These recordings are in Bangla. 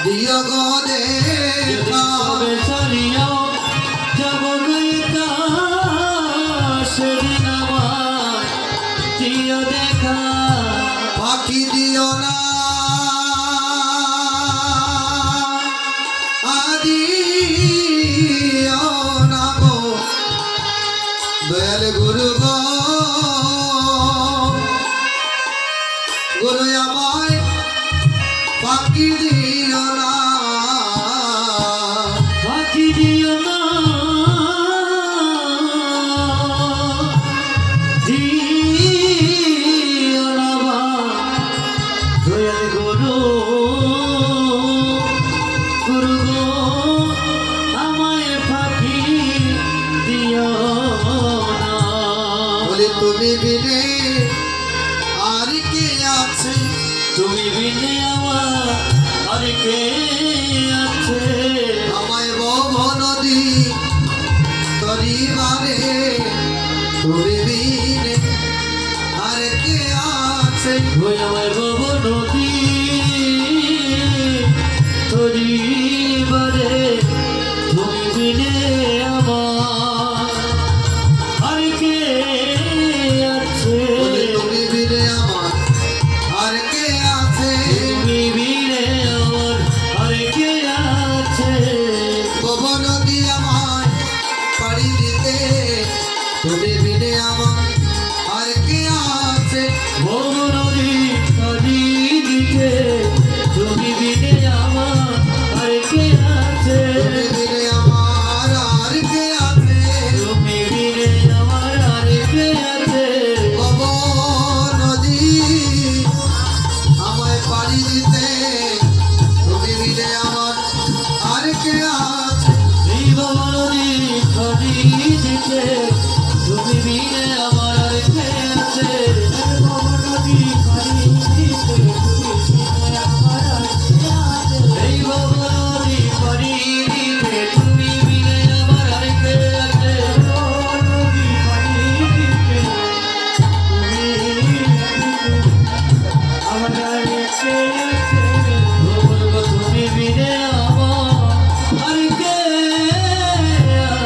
দিও গো দেখা ছাড়িয়াও যাব গইতা সেদিন আমার দিও দেখা পাখি দিও না আদিও না গো দয়াল গুরু গো গুরু আমায় পাখি দিও না পাখি দিও না দিও না দয়াল গুরু গুরু গো আমায় পাখি দিও না বলে তুমি বিনে আর কে আছে তুমি বিনে আমার আর কে আছে আমায় বব নদী তরিবারে তুমি বিনে আর কে আছে ওই আমার ভব নদী তরিবারে তুমি বিনে আমার আর কে আছে বলে তুমি বিনে আমার আর কে আছে তুমি বিনে আমার আর কে আছে বব নদী আমায় পাড়ি দিতে তুমি বিনে আমার আর কে আছে ভব নদী নদী দিতে তুমি বিনে আমার আর কে আছে তুমি বিনে আমার আর কে আছে তুমি বিনে আমার আর কে আছে বব নদী আমায় পাড়ি দিতে তুমি বিনে আমার আর কে আছে এই ভব নদী নদী দিতে তুমি বিনে আমার আর কে আছে ভব নদী নদী দিতে এই ভব নদী নদী দিতে তুমি বিনে আমার আর কে আছে নদী নদী দিতে আমার আর কে আছে তুমি বিনে আমার আর কে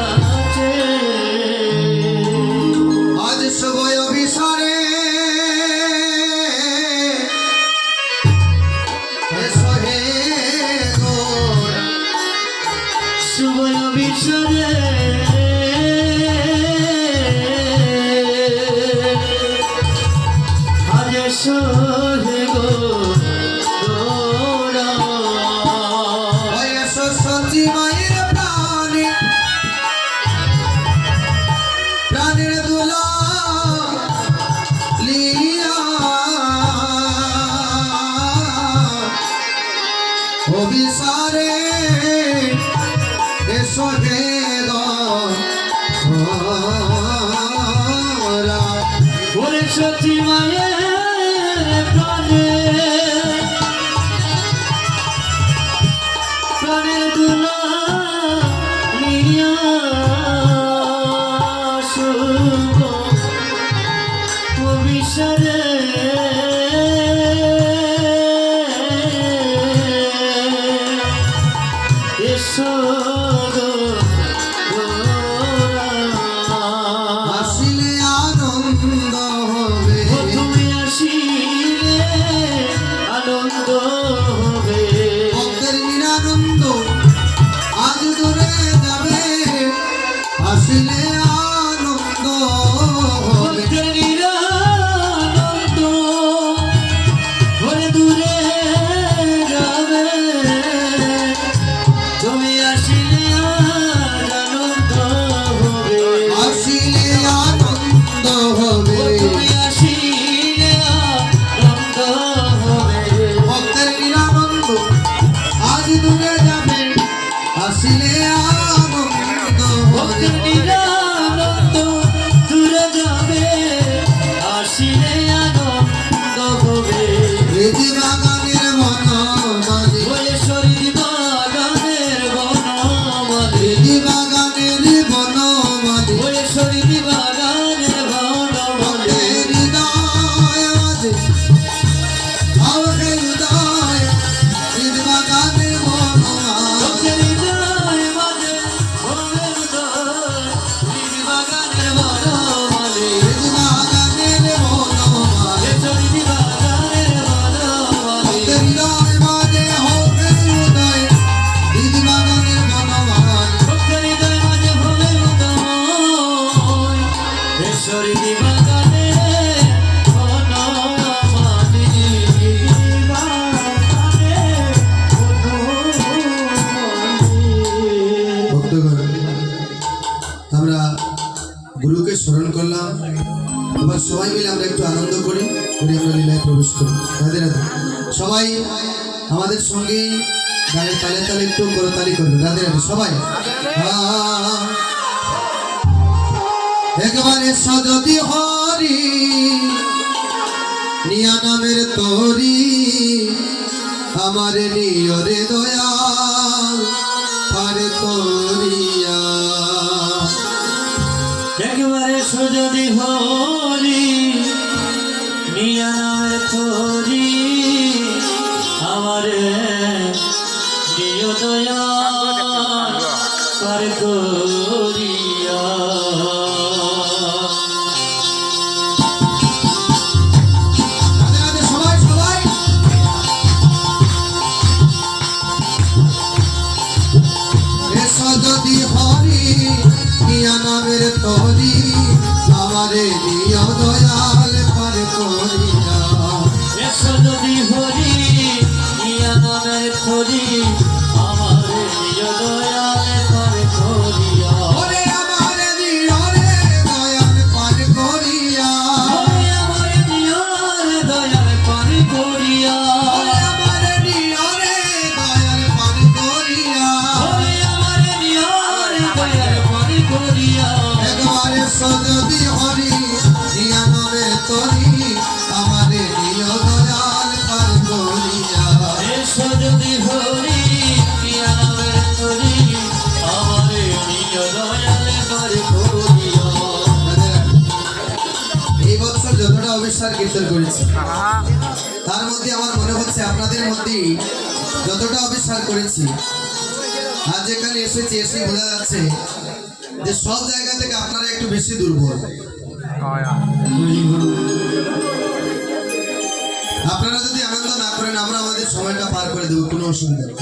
আছে আজ সবই অভিসারে এসো হে গোর শুভয় বিশ্বরে আজ সোহে গো গোরা এসো সতী মায়ের প্রাণে প্রাণের দুলা লিয়া অভিসারে এসো হে গোরা ওরে সতী মায়ের প্রাণে প্রাণের দুলা লিয়া শুভ অভিসারে এসো গো গোরা আসিলে আনন্দ হবে ও তুমি আসিলে আনন্দ হবে ভক্তের নিরানন্দ আজ দূরে যাবে আসিলে আনন্দ হবে ভক্তের নিরানন্দ ওরে দূরে যাবে তুমি আসিলে আর আনন্দ হবে আসিলে আনন্দ হবে তুমি আসিলে আনন্দ হবে ভক্তের নিরানন্দ আজ দূরে যাবে আসিলে আনন্দ হবে ভক্তের নিরানন্দ দূরে যাবে আসিলে আনন্দ হবে হৃদি বাগানের মন মাঝে ওই শরীর বাগানের বন সবাই মিলে আমরা একটু আনন্দ করি আমরা লীলায় প্রবেশ করি। রাধে রাধে। সবাই আমাদের সঙ্গে গানের তালে তালে একটু করতালি করবে। রাধে রাধে সবাই। একবারে সজদি হরি নিয়া নামের তরি আমার নিয়রে দয়া পারে করিয়া। একবারে সুযোগী হরি নিয়া নামের তরি আমারে নিয় দয়া পার করিয়া। রাধে রাধে সবাই সবাই। এসো যদি হরি নিয়া নামের তরি আমারে নিয় দয়াল পার করিয়া। এসো যদি হরি নিয়া নামের তরি আমারে নিয় দয়াল পার করিয়া। ওরে আমার নিয়রে দয়াল পার করিয়া। ওরে আমার নিয়রে দয়াল পার করিয়া। ওরে আমার নিয়রে দয়াল পার করিয়া। ওরে আমার নিয়রে দয়াল পার করিয়া। একবারে সজদি হরি নিয়া নামের তরি আমারে নিয় দয়াল পার করিয়া। এসো যদি হরি নিয়া নামের তরি আমারে নিয় দয়াল পার করিয়া। এই বছর যতটা অবিশ্বাস কীর্তন করেছি তার মধ্যে আমার মনে হচ্ছে আপনাদের মধ্যেই যতটা অবিশ্বাস করেছি আজ এখানে এসেছি এসে বোঝা যাচ্ছে যে সব জায়গা থেকে আপনারা একটু বেশি দুর্বল। আপনারা যদি আনন্দ না করেন আমরা আমাদের সময়টা পার করে দেবো, কোনো অসুবিধা নেই।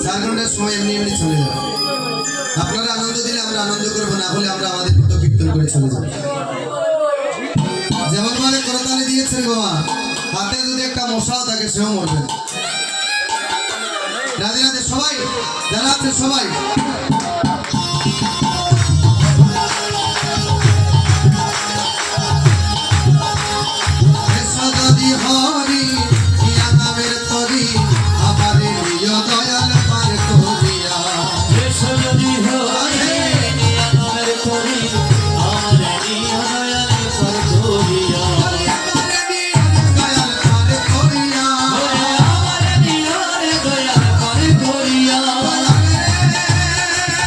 4 ঘন্টার সময় এমনি এমনি চলে যাবে। আপনারা আনন্দ দিলে আমরা আনন্দ করবো, না হলে আমরা আমাদের মতো কীর্তন করে চলে যাবো। যেমন ভাবে করতালি দিয়েছেন বাবা, হাতে যদি একটা মশাও থাকে সেও মরবে। রাধে রাধে সবাই, যারা আছে সবাই। এসো যদি হরি নিয়া নামের তরি আমারে নিয় দয়াল পার করিয়া। এসো যদি হরি নিয়া নামের তরি আমারে নিয় দয়াল পার করিয়া। ওরে আমারে নিয় দয়াল পার করিয়া। ওরে আমার নিয়রে দয়াল পার করিয়া। দয়াল রে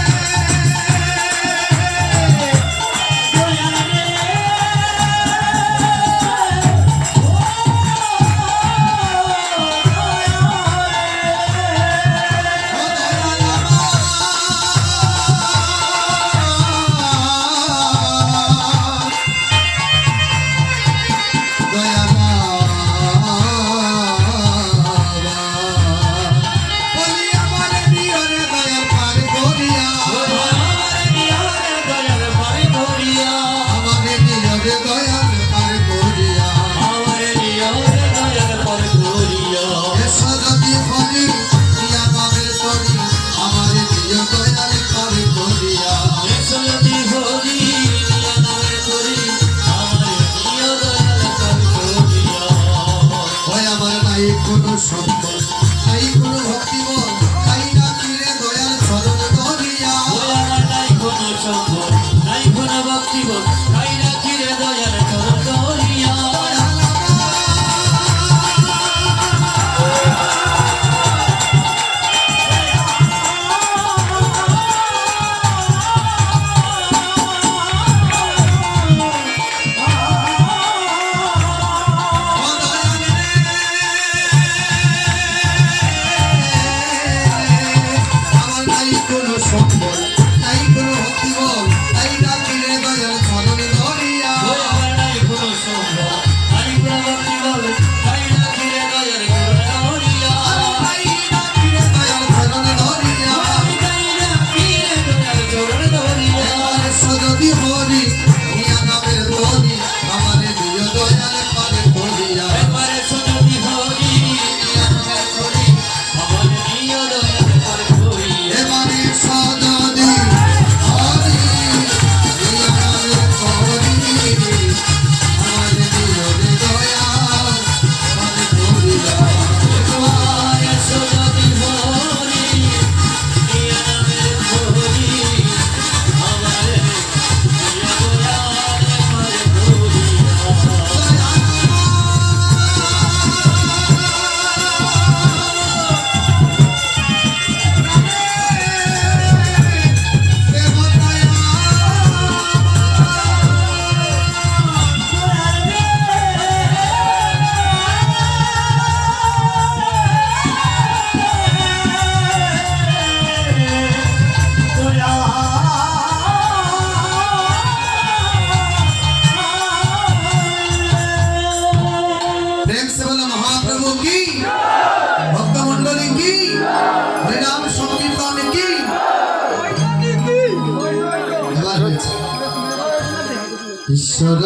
ঈশ্বর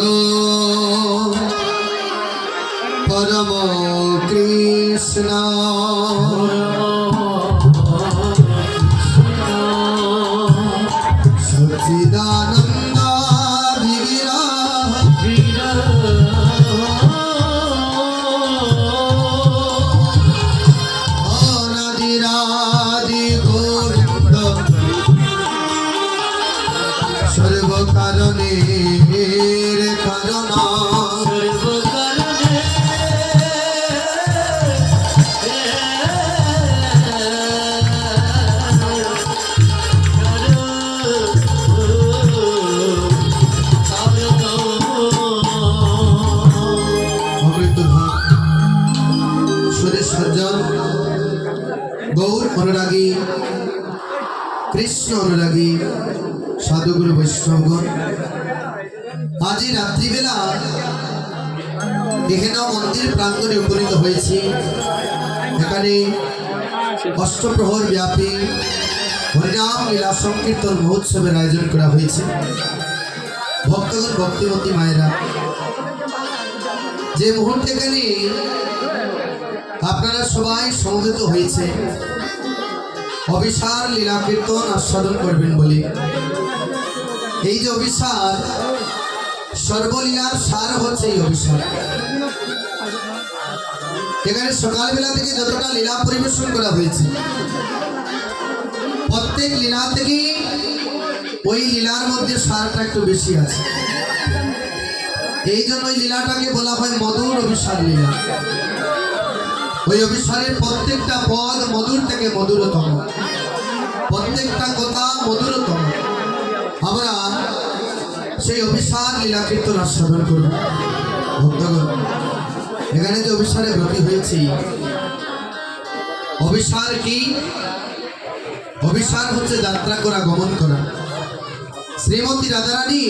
পরম কৃষ্ণ সচিদানন্দ বিগ্রহ অনাদিরাদি গোবিন্দ সর্বকারণের কারণ গৌর অনুরাগী কৃষ্ণ অনুরাগী সাধুগুরু বৈষ্ণবগণ আজ এই রাত্রিবেলা এখানে মন্দির প্রাঙ্গণে উপনীত হয়েছি। এখানে অষ্টপ্রহর ব্যাপী হরিনাম লীলা সংকীর্তন মহোৎসবের আয়োজন করা হয়েছে। ভক্তগণ ভক্তিমতী মায়েরা যে মুহূর্তে এখানে আপনারা সবাই সমবেত হয়েছে অভিসার লীলা কীর্তন আস্বাদন করবেন বলে, এই যে অভিসার সর্বলীলার সার হচ্ছে এই অভিসার। এখানে সকালবেলা থেকে যতটা লীলা পরিবেশন করা হয়েছে প্রত্যেক লীলা থেকে ওই লীলার মধ্যে সারটা একটু বেশি আছে। এই জন্য ওই লীলাটাকে বলা হয় মধুর অভিসার লীলা। ওই অভিসারের প্রত্যেকটা পদ মধুর থেকে মধুরতম, প্রত্যেকটা কথা মধুরতম। আমরা সেই অভিসার লীলা কীর্তন আস্বাদন করব। ভক্তগণ এখানে যে অভিসারে ব্রতী হয়েছি, অভিসার কি? অভিসার হচ্ছে যাত্রা করা, গমন করা। শ্রীমতী রাধারানী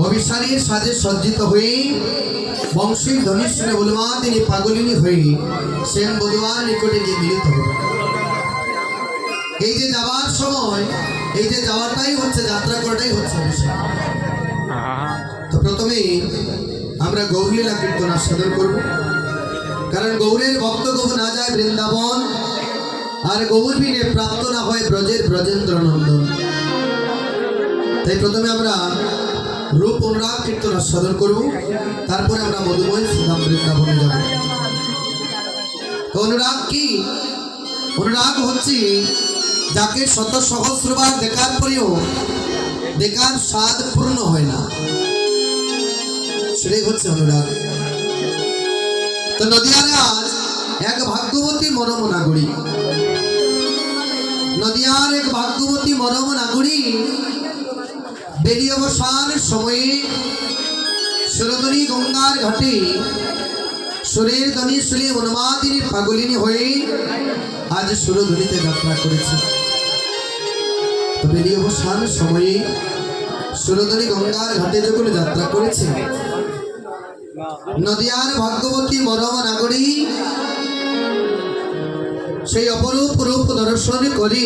অভিসারীর সাজে সজ্জিত হয়ে বংশীর ধ্বনি শুনে বলবা তিনি পাগলিনী হয়ে সেন বধুয়ার নিকটে গিয়ে মিলিত হবে। এই যে যাওয়ার সময়, এই যে যাওয়াটাই হচ্ছে যাত্রা করাটাই হচ্ছে অভিসার। তো প্রথমে আমরা গৌরলীলা কীর্তন আস্বাদন করব, কারণ গৌরের ভক্ত গৌ না যায় বৃন্দাবন, আর গৌর বিনে প্রাপ্ত না হয় ব্রজের ব্রজেন্দ্র নন্দন। তাই প্রথমে আমরা রূপ অনুরাগ কীর্তন আস্বাদন করব, তারপরে আমরা মধুময় শ্রীধাম বৃন্দাবনে যাব। অনুরাগ কি? অনুরাগ হচ্ছে যাকে শত সহস্রবার দেখার পরেও দেখার স্বাদ পূর্ণ হয় না, সেটাই হচ্ছে অনুরাগ। তো নদিয়ার আজ এক ভাগ্যবতী মরম নাগরী, নদিয়ার এক ভাগ্যবতী মরম নাগরী বেরিয়ে অবসান সময়ে সুরধনী গঙ্গার ঘাটে সুরের ধ্বনি শুনে উন্মাদিনী পাগলিনী হয়ে আজ সুরধ্বনিতে যাত্রা করেছে। তো বেরিয়ে অবসান সময়ে সুরধনী গঙ্গার ঘাটে যখন যাত্রা করেছে, নদিয়ার ভাগ্যবতী মরম নাগরী সেই অপরূপ রূপ দর্শন করে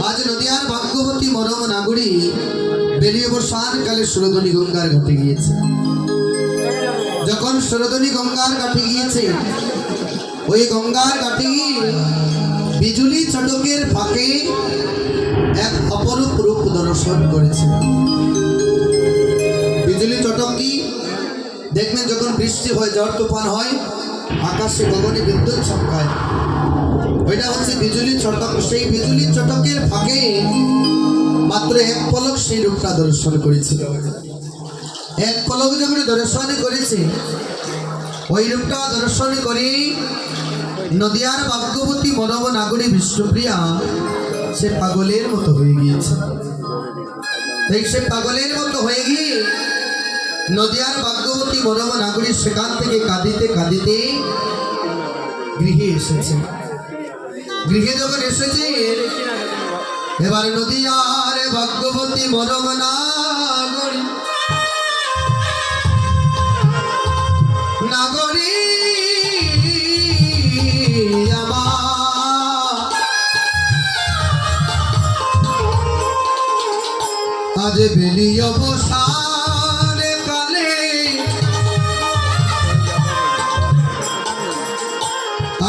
আজ নদিয়ার ভাগ্যবতী মরম নাগরী বেরিয়ে অবসান কালে সুরধনী গঙ্গার ঘাটে গিয়েছে। যখন সুরধনী গঙ্গার ঘাটে গিয়েছে, ওই গঙ্গার ঘাটে বিজুলি চটকের ফাঁকে এক অপরূপ রূপ দর্শন করেছে। বিজুলি চটক কি? দেখবেন যখন বৃষ্টি হয়, ঝড় তুফান হয়, আকাশে গগনে বিদ্যুৎ চমকায়, ওইটা হচ্ছে বিজুলি চটক। সেই বিজুলি চটকের ফাঁকে মাত্র এক পলক সেই রূপটা দর্শন করেছিল। এক পলক যখন দর্শন করেছে, ওই রূপটা দর্শন করে নদিয়ার ভাগ্যবতী মরম নাগরী বিষ্ণুপ্রিয়া সে পাগলের মতো হয়ে গিয়েছে। তাই সে পাগলের মতো হয়ে গিয়ে নদিয়ার ভাগ্যবতী মরম নাগরী সেখান থেকে কাঁদিতে কাঁদিতে গৃহে এসেছে। গৃহে যখন এসেছে, এবার নদিয়ার ভাগ্যবতী মরম নাগরী নাগরী আজ বেলি অবসান কালে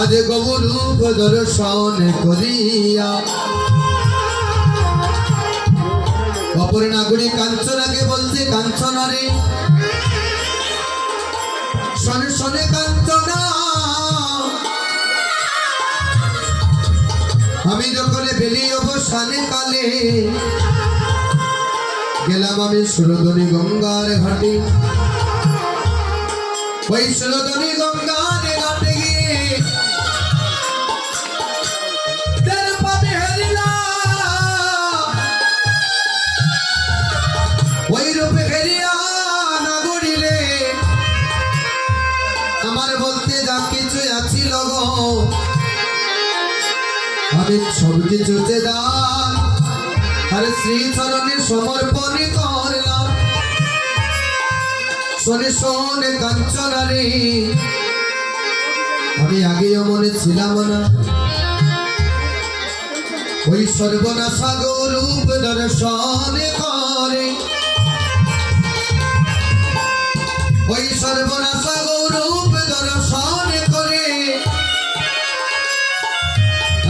আজ গৌরূপ দর্শন করিয়া অপর নাগরী কাঞ্চনাকে বলছে কাঞ্চনা রে শনে শনে কাঞ্চনা আমি যখন বেলি অবসানে কালে গেলাম আমি সুরধনী গঙ্গার ঘাটে ওই সুরধনী গঙ্গার ঘাটে গিয়ে তের পাবে হেরিলাম ওই রূপে হেরিয়া নাগরী রে আমার বলতে যা কিছু আছিল গো আমি সব কিছুতে দান আর শ্রী চরণে সমর্পণ করলাম শোনে শোনে কাঞ্চনা রে আমি আগেও মনে ছিলাম না ওই সর্বনাশা গৌরূপ দর্শন করে ওই সর্বনাশা গৌরূপ দর্শন করে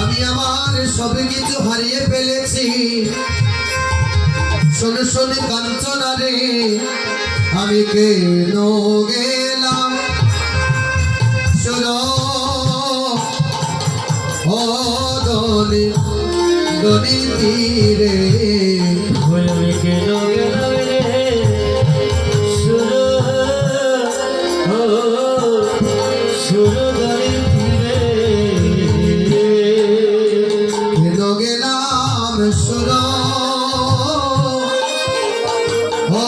আমি আমার সব কিছু হারিয়ে ফেলেছি শোনে শোনে কাঞ্চনা রে আমি কেন গেলাম সুর ও দনি দনি তীরে আমি কেন গেলাম রে সুর ও সুরধরের তীরে কেন গেলাম সুর ও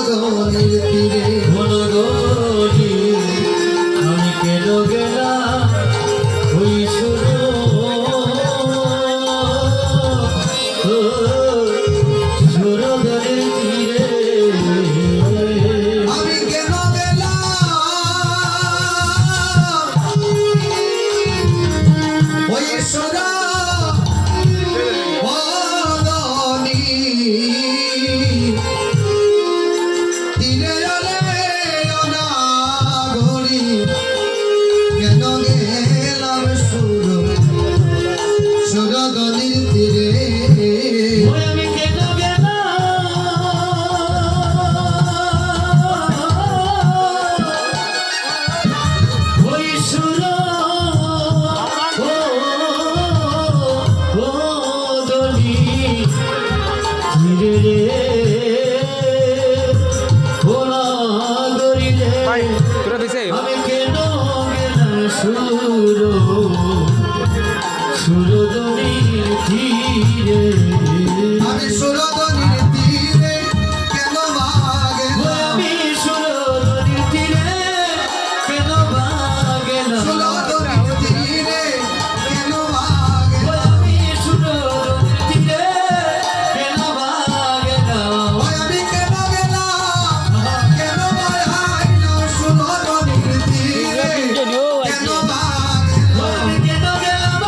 দনির তীরে মনোরণী আমি কেন গেলাম ওই সুর সুরধরের তীরে আমি কেন গেলাম ওই সুর ও দনি তীরে রে অনাগরি কেন গেলাম সুর সুরধনির তীরে ওই আমি কেন গেলাম ওই সুর ও দলি ধীরে রে ভোলা দরিলে আমি কেন গেলাম সুর সুরদনির ধীরে আমি সুরধনির তীরে কেন গেলাম আমি সুরদনির তীরে কেন বা গেলাম সুরধনির তীরে কেন গেলাম আমি সুরদনির তীরে কেন বা গেলাম ওই আমি কেন গেলাম কেন আইলাম সুরধনির তীরে কেন গেলাম আমি কেন গেলাম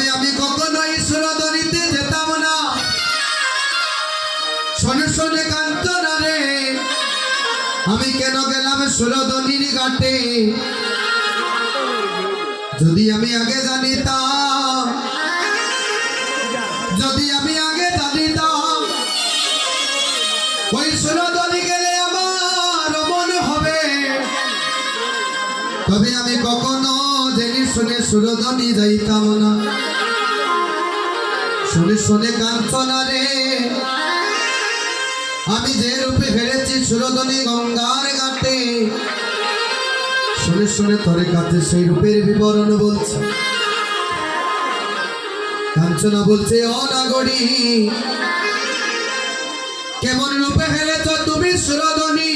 তবে আমি কখনোই সুরধরিতে যেতাম না। শোনে শোনে কাঞ্চনা রে, আমি কেন গেলাম সুরধনির ঘাটে? যদি আমি আগে জানিতাম, যদি আমি আগে জানিতাম ওই সুরধনি গেলে আমার মন হবে, তবে আমি কখনো জেনে শুনে সুরধনি যাইতাম না। শুনে শুনে কাঞ্চনা রে, আমি যে রূপে হেরেছি সুরধনি গঙ্গার ঘাটে, শুনে শুনে তোরে কাছে সেই রূপের বিবরণ বলছে। কাঞ্চনা বলছে, ও নাগরী, কেমন রূপে হেরেছ তুমি সুরধনি?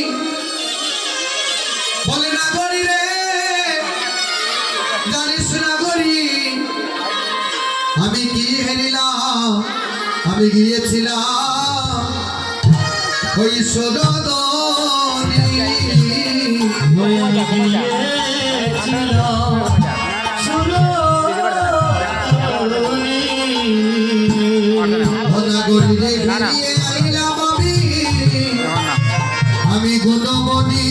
বলে, নাগরী রে, জানিস নাগরী, আমি কি হেরিলাম? আমি গিয়েছিলাম ওই সুরধনি। নাগরীরে বেরিয়ে আইলাম আমি গুণমণি,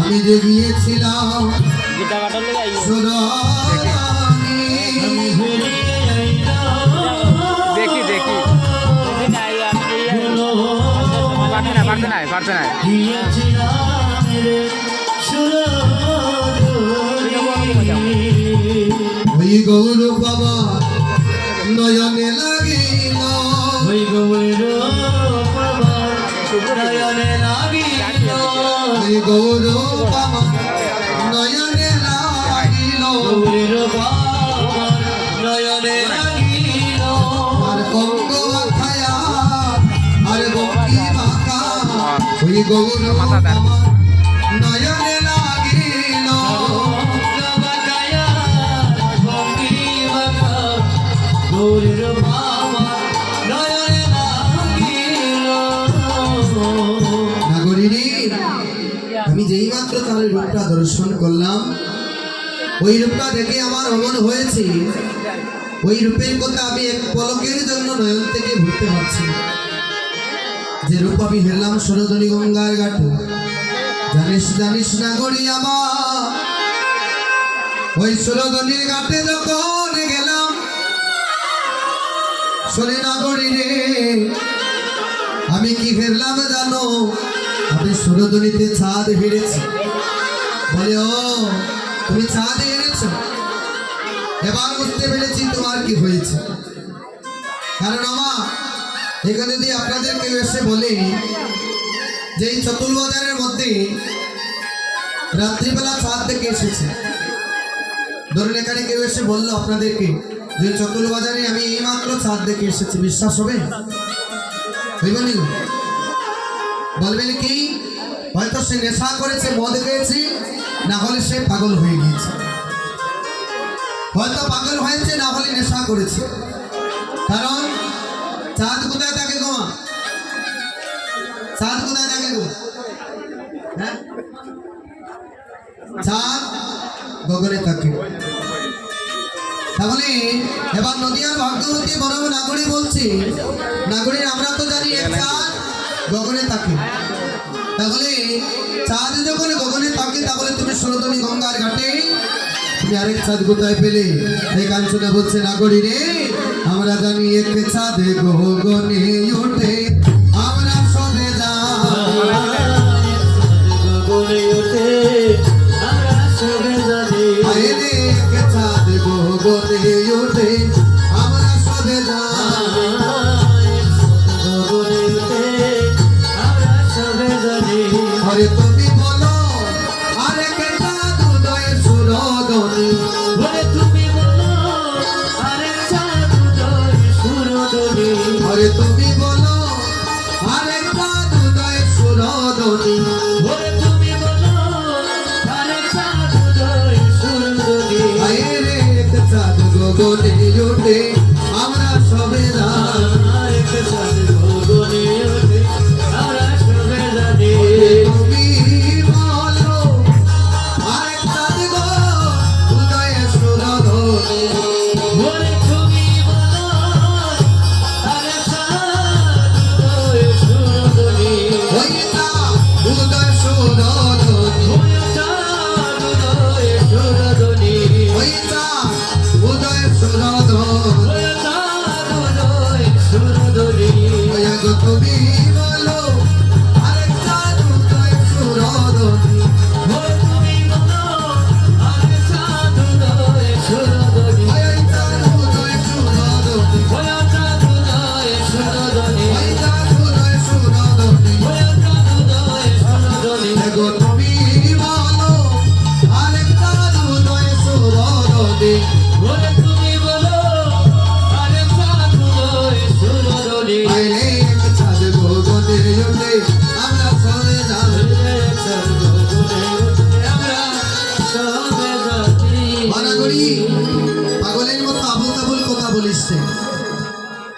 আমি যে গিয়েছিলাম সুরধনি। দেখি দেখি পারছে না ওই গৌর বাবা নয়নে লাগিল, ওই গৌর বাবা নয়নে লাগিল, ওই গৌর বাবা নয়নে লাগিল, গৌর বাবা নয়নে লাগিল, আর অঙ্গ খায়া আর বঙ্কি মাখা, ওই গৌর বাবা নয়নে লাগিল। গৌরের বাবা নয়নে লাগিল। নাগরিনী, আমি যেই মাত্র তার রূপটা দর্শন করলাম, ওই রূপটা দেখে আমার অমন হয়েছে, ওই রূপের কথা আমি এক পলকের জন্য নয়ন থেকে ভুলতে পারছি না। যে রূপ আমি হেরলাম সুরধনি গঙ্গার ঘাটে, জানিস জানিস নাগরী আমার, ওই সুরধনির ঘাটে যখন গেলাম, শোনে নাগরী রে, আমি কি হেরলাম জানো? আমি সুরধনিতে চাঁদ হেরেছি। বলে, ও তুমি চাঁদ হেরেছ? এবার বুঝতে পেরেছি তোমার কি হয়েছে। কারণ আমার এখানে যদি আপনাদের কেউ এসে বলে যে এই চতুর্বাজারের মধ্যে রাত্রিবেলা চাঁদ দেখে এসেছে, ধরুন এখানে কেউ এসে বললো আপনাদেরকে যে চতুর্বাজারে আমি এইমাত্র চাঁদ দেখে এসেছি, বিশ্বাস হবে? হইবনি? বলবেন কি? হয়তো সে নেশা করেছে, মদ খেয়েছে, না হলে সে পাগল হয়ে গিয়েছে। হয়তো পাগল হয়েছে, না হলে নেশা করেছে। কারণ চাঁদ কোথায় থাকে গো? চাঁদ কোথায় থাকে গো? হ্যাঁ, চাঁদ গগনে থাকে। তাহলে এবার নদিয়ার ভাগ্যবতী বড় নাগরী বলছি, নাগরী আমরা তো জানি এক চাঁদ গগনে থাকে। তাহলে চাঁদ যখন গগনে থাকে, তাহলে তুমি সুরধনি গঙ্গার ঘাটে তুমি আরেক চাঁদ কোথায় পেলে? এই কাঞ্চনা বলছে, নাগরী রে, আমরা জানি এক চাঁদ গগনে ওঠে, আমরা সবে গগনে ওঠে, আমরা সবে জানি। রে, এক চাঁদ গগনে ওঠে, আমরা সবে গগনে ওঠে, আমরা সবে জানি। আরে তুমি বলো আরেক চাঁদ উদয় সুরধনি, বলে তুমি বলো আরে চাঁদ উদয় সুরধনি। আরে তুমি বলো আরেক চাঁদ উদয় সুরধনি, বলে তুমি বলো আরে চাঁদ উদয় সুরধনি। রে, এক চাঁদ গগনে ওঠে,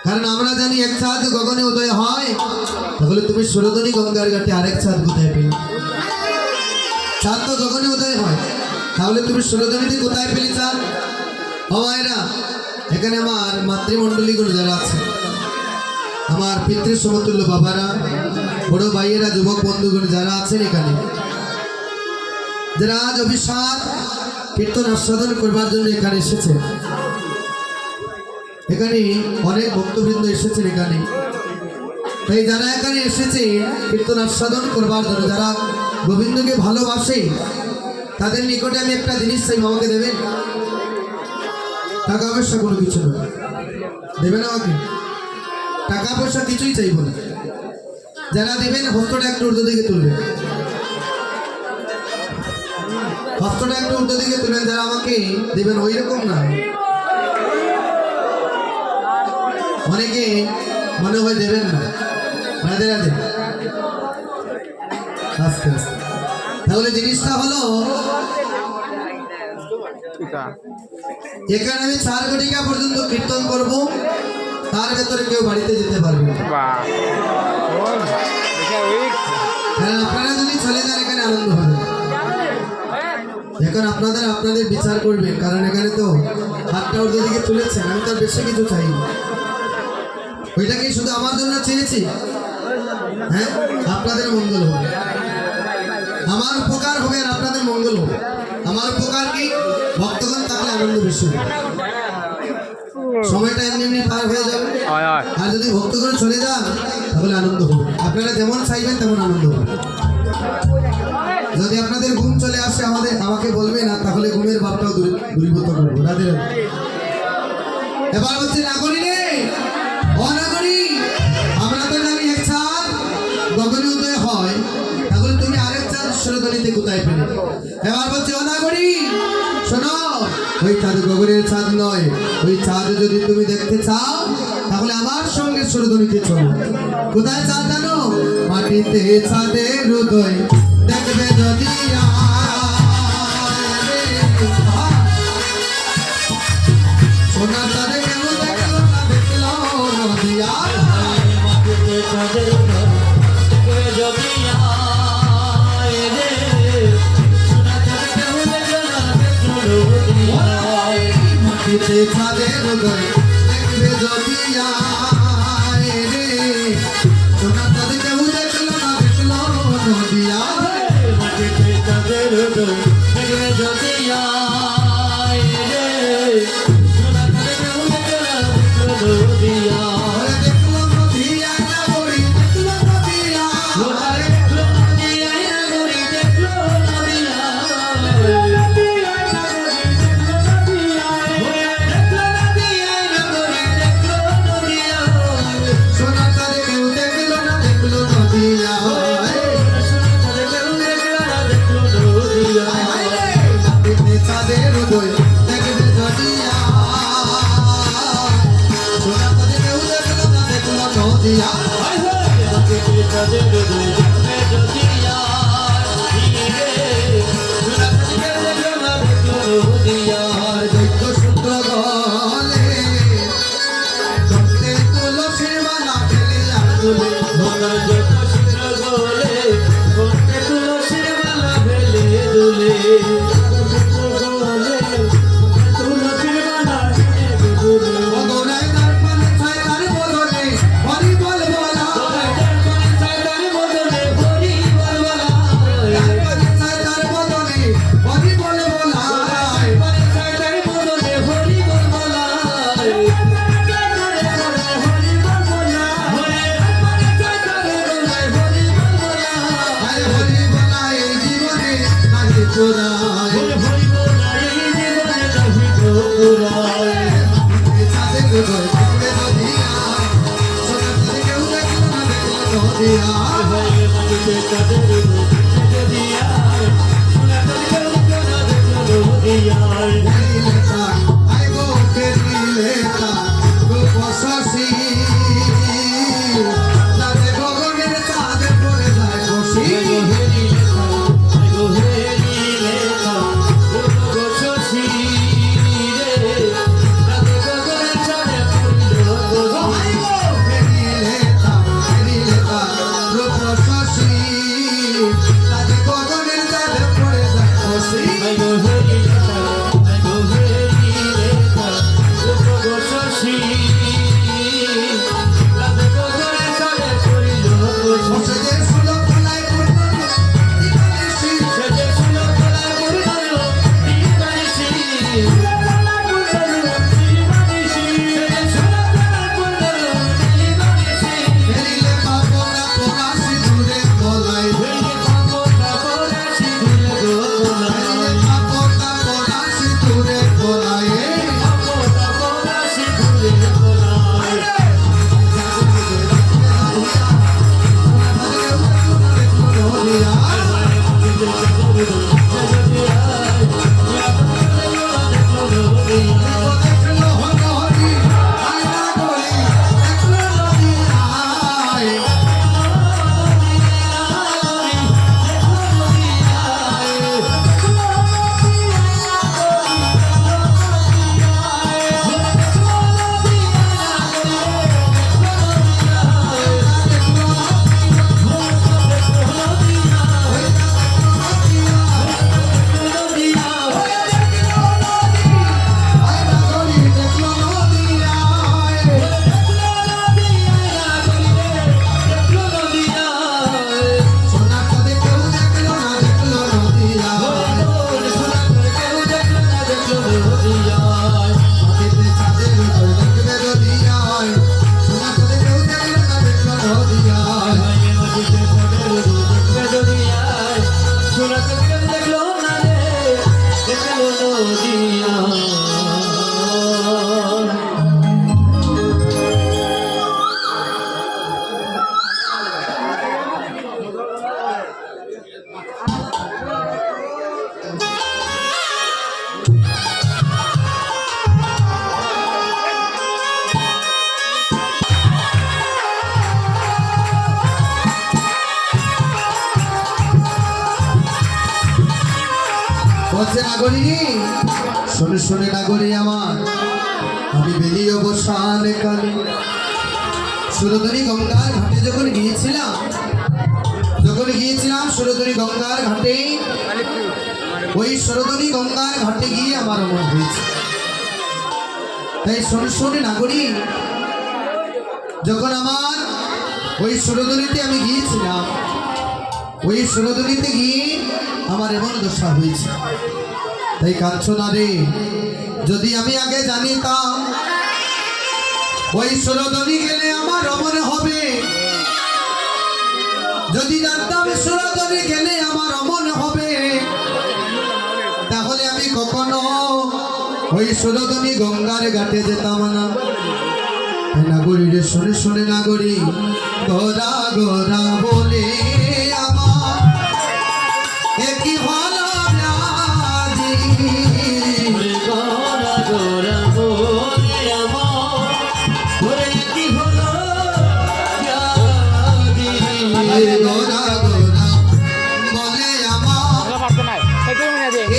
কারণ আমরা জানি এক চাঁদ গগনে উদয় হয়, তাহলে তুমি সুরধনী গঙ্গার ঘাটে আরেক চাঁদ কোথায় পেলে? চাঁদ তো গগনে উদয় হয়, তাহলে তুমি সুরধনীতে কোথায় পেলে চাঁদ? ও ভাইরা, এখানে আমার মাতৃমণ্ডলীগুলো যারা আছে, আমার পিতৃ সমতুল্য বাবারা, বড় ভাইয়েরা, যুবক বন্ধুগণ যারা আছেন এখানে, যারা আজ অভিশাপ কীর্তন আস্বাদন করবার জন্য এখানে এসেছে, এখানে অনেক ভক্তবৃন্দ এসেছেন এখানে। তাই যারা এখানে এসেছে কীর্তন আস্বাদন করবার জন্য, যারা গোবিন্দকে ভালোবাসে, তাদের নিকটে আমি একটা জিনিস চাই, আমাকে দেবেন? টাকা পয়সা কোনো কিছু নয়, দেবেন আমাকে? টাকা পয়সা কিছুই চাইব না। যারা দেবেন হস্তটা একটু ঊর্ধ্ব দিকে তুলবেন, হস্তটা একটু ঊর্ধ্ব দিকে তুলবেন। যারা আমাকে দেবেন ওই রকম না, অনেকে মনে হয় দেবেন না। রাধে রাধে, আস্তে আস্তে। তাহলে জিনিসটা হলো, এখানে আমি 4 ঘটিকা পর্যন্ত কীর্তন করব, তার ভেতরে কেউ বাড়িতে যেতে পারবে না। কারণ আপনারা যদি চলে যান এখানে আনন্দ হবে। এখন আপনাদের বিচার করবেন, কারণ এখানে তো হাতটা ওদের দিকে তুলেছেন, আমি তো আর বেশি কিছু চাই না। ওইটাকে শুধু আমার জন্য চেয়েছি, হ্যাঁ, আপনাদের মঙ্গল হবে, আমার উপকার হবে আর আপনাদের মঙ্গল হবে। আমার উপকার কি? ভক্তগণ থাকলে আনন্দ বেশি হবে, সময়টা এমনি এমনি পার হয়ে যাবে। আর যদি ভক্তগণ চলে যান তাহলে আনন্দ হবে। আপনারা যেমন চাইবেন তেমন আনন্দ হবে। যদি আপনাদের ঘুম চলে আসে আমাকে বলবে না, তাহলে ঘুমের ভাবটাও দূরীভূত করবো। রাধে রাধে। এবার হচ্ছে নাগরী রে, অনাগরী, আমরা তো জানি এক চাঁদ গগনে উদয় হয়, তাহলে তুমি আরেক চাঁদ সুরধনীতে কোথায় পেলে? এবার বলছে অনাগরী, শোনো, ওই চাঁদ গগনের চাঁদ নয়। ওই চাঁদ যদি তুমি দেখতে চাও তাহলে আমার সঙ্গে সুরধনীতে চলো। কোথায় চাঁদ জানো? মাটিতে চাঁদের উদয় দেখবে যদি সোনা চাঁদে কেন দেখলো না, দেখলো নদিয়া। মাটিতে চাঁদের উদয় দেখবে যদি আয় রে, সোনা চাঁদ কেন দেখলো না, দেখলো নদিয়া। মাটিতে চাঁদের উদয় দেখবে যদি আয় রে, সোনা চাঁদ কেউ দেখলো না, দেখলো নদিয়া। মাটিতে চাঁদের উদয় দেখবে যদি আয় রে, সোনা চাঁদ কেন দেখলো না, দেখলো নদিয়া। দেখলো নদিয়া না বড়ি, দেখলো নদিয়া। দেখলো নদিয়া না গরি, দেখলো নদিয়া। সোনা চাঁদ কেউ দেখলো না, দেখলো নদিয়া। মাটিতে চাঁদের উদয় দেখবে যদি আয়, সোনা চাঁদ কেউ দেখলো না, দেখলো নদিয়া। আর দৈত্য সূত্র গলে জপতে তুলসীর মালা ফেলে আর তুলে। ভগবানের দর্পণে ছায় তার বদনে হরি বল বলা। দর্পণে ছায় তার বদনে হরি বল বলা। আয় হরি বলা এই জীবনে নাহি চোরায়। চাঁদের হৃদয় দেখবে যদি আয়, সোনা চাঁদ কেউ দেখলো না, দেখলো নদিয়া। লেখা আই গো ফেরিলে তা রূপসী, যাতে গগনের চাঁদ পড়ে যায় বসি। আই গো বলছে নাগরী, শোনে শোনে নাগরী আমার, আমি বেরিয়ে অবসান কালে সুরধনী গঙ্গার ঘাটে যখন গিয়েছিলাম সুরধনী গঙ্গার ঘাটে, ওই সুরধনী গঙ্গার ঘাটে গিয়ে আমার মন হয়েছে। তাই শোনে শোনে নাগরী, যখন আমার ওই সুরধনীতে আমি গিয়েছিলাম, ওই সুরধনীতে গিয়ে আমার এমন দশা হয়েছে। তাই কাঁদছো রে, যদি আমি আগে জানিতাম ওই সুরধনী গেলে আমার অমন হবে, যদি জানতাম সুরধনী গেলে আমার অমন হবে, তাহলে আমি কখনো ওই সুরধনী গঙ্গার ঘাটে যেতাম না। নাগরী রে শোনে শোনে নাগরী, গোরা গোরা বলে আমার একই ভালো ব্যাধি। গোরা গোরা বলে আমার ওরে কি হলো ব্যাধি। আরে গোরা গোরা বলে আমার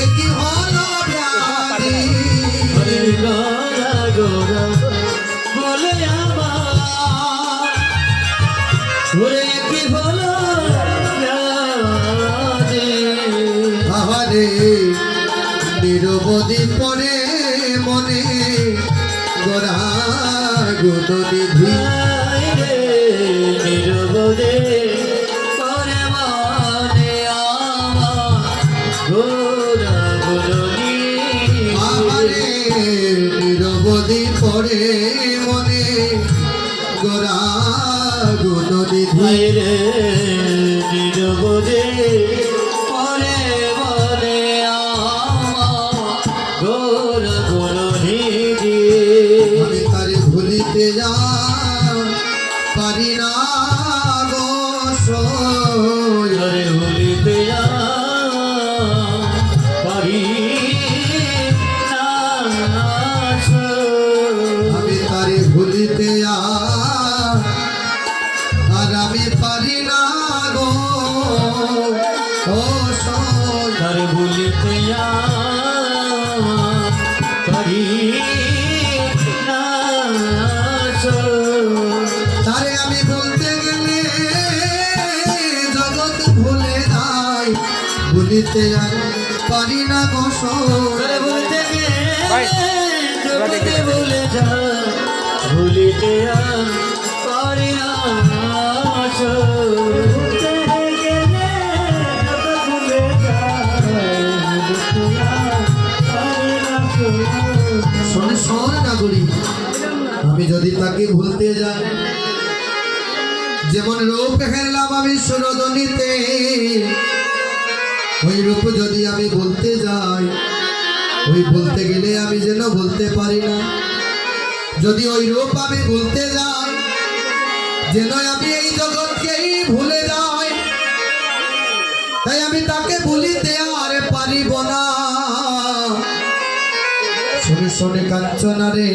একই ভালো ব্যাধি। ওরে গোরা গোরা বলে আমার ওরে কি হলো ব্যাধি। আহারে নিরবধি পরে মনে গোরা গুণনিধি। নিরবদে করে মানে আমার গোরা গোরনি। আহারে নিরবধি পরে মনে গোরা গুণনিধি। রে নিরবদে করে মানে আমার গোরা গোরনি। আমি তারে ভুলিতে যা পারি না গো সই। ঘরে ভুলিতে পারি না। আমি তারে ভুলিতে আর আমি পারি না গো ও সই। ঘরে ভুলিতে পারি না। তারে আমি বলতে গেলে জগৎ ভুলে যাই, ভুলিতে আর পারি না গো সই। ঘরে ভুলিতে জগতে ভুলে যা ভুলিতে পারি না। শোনে শোন নাগরী, আমি যদি তাকে ভুলতে যাই, যেমন রূপ হেরলাম আমি সুরধনীতে, ওই রূপ যদি আমি বলতে যাই, ওই বলতে গেলে আমি যেন বলতে পারি না। যদি ওই রূপ আমি বলতে যাই, যেন আমি এই জগৎকেই ভুলে যাই। তাই আমি তাকে ভুলিতে আর পারিব না। শোনে শোনে কাঞ্চনা রে,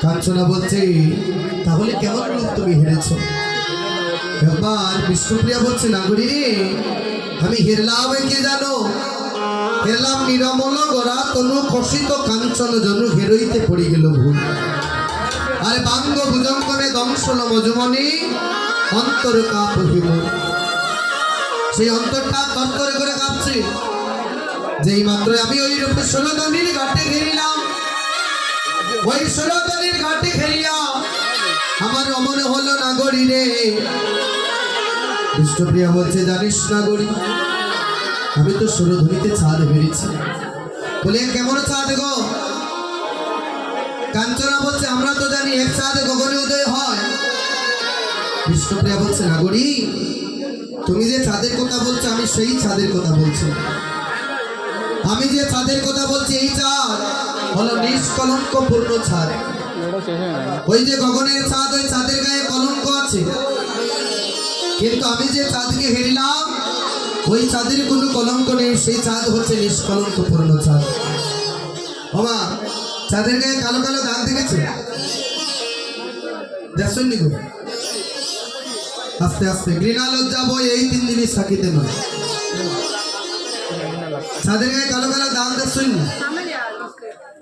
কাঞ্চনা বলছে তাহলে কেমন রূপ তুমি হেরেছ? একবার বিষ্ণুপ্রিয়া বলছে নাগরী রে, আমি হেরলাম কে জানো? হেরলাম নিরমল গোরা তনু কষিত কাঞ্চন জনু হেরইতে পড়ে গেল ভুল। আরে বাঙ্গ ভুজঙ্গমে দংশল মজুমনি অন্তর কাপ হিমন। সেই অন্তরটা তরতরে করে কাঁপছে। যেই মাত্র আমি ওই রূপে সুরধনীর ঘাটে ঘেরিলাম, ওই সুরধনীর ঘাটে ঘেরিয়া আমার অমন হলো নাগরী রে। বিষ্ণুপ্রিয়া বলছে জানিস নাগরী, আমি তো সুরধনীতে চাঁদ বেরিয়েছি। বলে কেমন চাঁদ গো? কাঞ্চনা বলছে আমরা তো জানি এক চাঁদ গগনে উদয় হয়। বিষ্ণুপ্রিয়া বলছে নাগরী, তুমি যে চাঁদের কথা বলছো আমি সেই চাঁদের কথা বলছি। আমি যে চাঁদের কথা বলছি এই চাঁদ হলো নিষ্কলঙ্ক পূর্ণ চাঁদ। ওই যে গগনের চাঁদ, ওই চাঁদের গায়ে কলঙ্ক আছে, কিন্তু আমি যে চাঁদকে হেরিলাম ওই চাঁদের কোনো কলঙ্ক নেই। সেই চাঁদ হচ্ছে নিষ্কলঙ্ক পূর্ণ চাঁদ। বাবা চাঁদের গায়ে কালো কালো দাগ দেখেছে? দেখছেন নি গো? আস্তে আস্তে ঘৃণা লজ্জা বই এই 3 জিনিস থাকিতে নয়। ছাদের গায়ে কালো কালো দাগ দেখছেন না?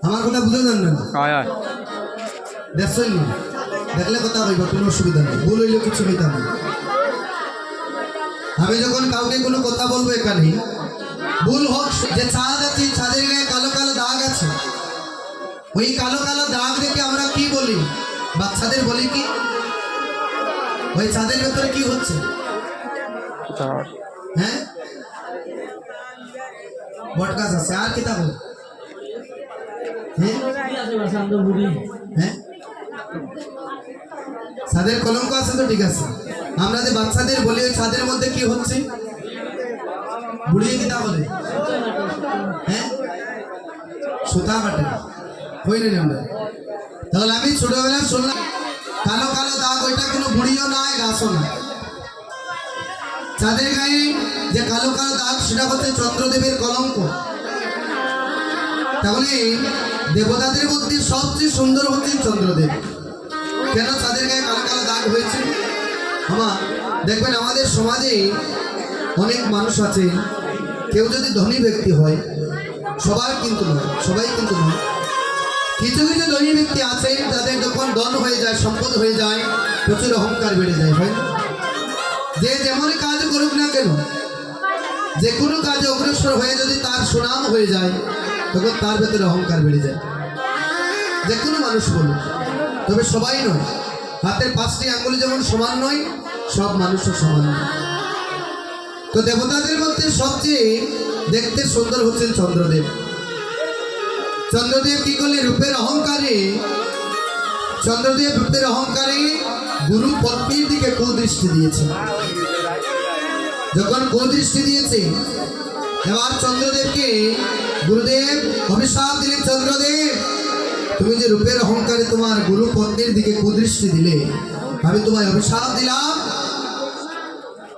আমার কথা বুঝে যান না, হয় হয় দেখছেন না? দেখলে কথা কইব, কোনো অসুবিধা নেই, ভুল হইলে কিছু হইতা নেই। আমি যখন কাউকে কোনো কথা বলবো এখানে, ভুল হোক, যে ছাদ আছে ছাদের গায়ে কালো কালো দাগ আছে, ওই কালো কালো দাগ দেখে আমরা কি বলি? বাচ্চাদের বলি কি ওই ছাদের ভেতরে কি হচ্ছে? হ্যাঁ, বট গাছ আছে, আর কি তা বল? হ্যাঁ হ্যাঁ, ছাদের কলঙ্ক আছে তো, ঠিক আছে। আমরা যে বাচ্চাদের বলি ওই ছাদের মধ্যে কি হচ্ছে? বুড়িয়ে কি তা বলে? হ্যাঁ, সুতা কাটে হইনি আমরা। তাহলে আমি ছোটবেলায় শুনলাম কালো কালো দাগ, ওইটা কোনো বুড়িও নয়, গাছও নয়। ছাদের গায়ে যে কালো কালো দাগ, সেটা হচ্ছে চন্দ্রদেবের কলঙ্ক। তাহলে দেবতাদের মধ্যে সবচেয়ে সুন্দর হচ্ছেন চন্দ্রদেব। কেন ছাদের গায়ে কালো কালো দাগ হয়েছে? আমার দেখবেন আমাদের সমাজে অনেক মানুষ আছে, কেউ যদি ধনী ব্যক্তি হয়, সবাই কিন্তু নয়, সবাই কিন্তু নয়, কিছু কিছু ধনী ব্যক্তি আছে যাদের যখন ধন হয়ে যায়, সম্পদ হয়ে যায়, প্রচুর অহংকার বেড়ে যায়। হয় না? যে যেমনই কাজ করুক না কেন, যে কোনো কাজে অগ্রসর হয়ে যদি তার সুনাম হয়ে যায়, তখন তার ভেতরে অহংকার বেড়ে যায়। যে কোনো মানুষ বলুন, তবে সবাই নয়। হাতের 5টি আঙ্গুল যেমন সমান নয়, সব মানুষও সমান নয়। তো দেবতাদের মধ্যে সবচেয়ে দেখতে সুন্দর হচ্ছেন চন্দ্রদেব। চন্দ্রদেব কি করলে? রূপের অহংকারে, চন্দ্রদেব রূপের অহংকারে গুরু পত্নীর দিকে কুদৃষ্টি দিয়েছে। যখন কুদৃষ্টি দিয়েছে, এবার চন্দ্রদেবকে গুরুদেব অভিশাপ দিলেন, চন্দ্রদেব তুমি যে রূপের অহংকারে তোমার গুরু পত্নীর দিকে কুদৃষ্টি দিলে, আমি তোমায় অভিশাপ দিলাম,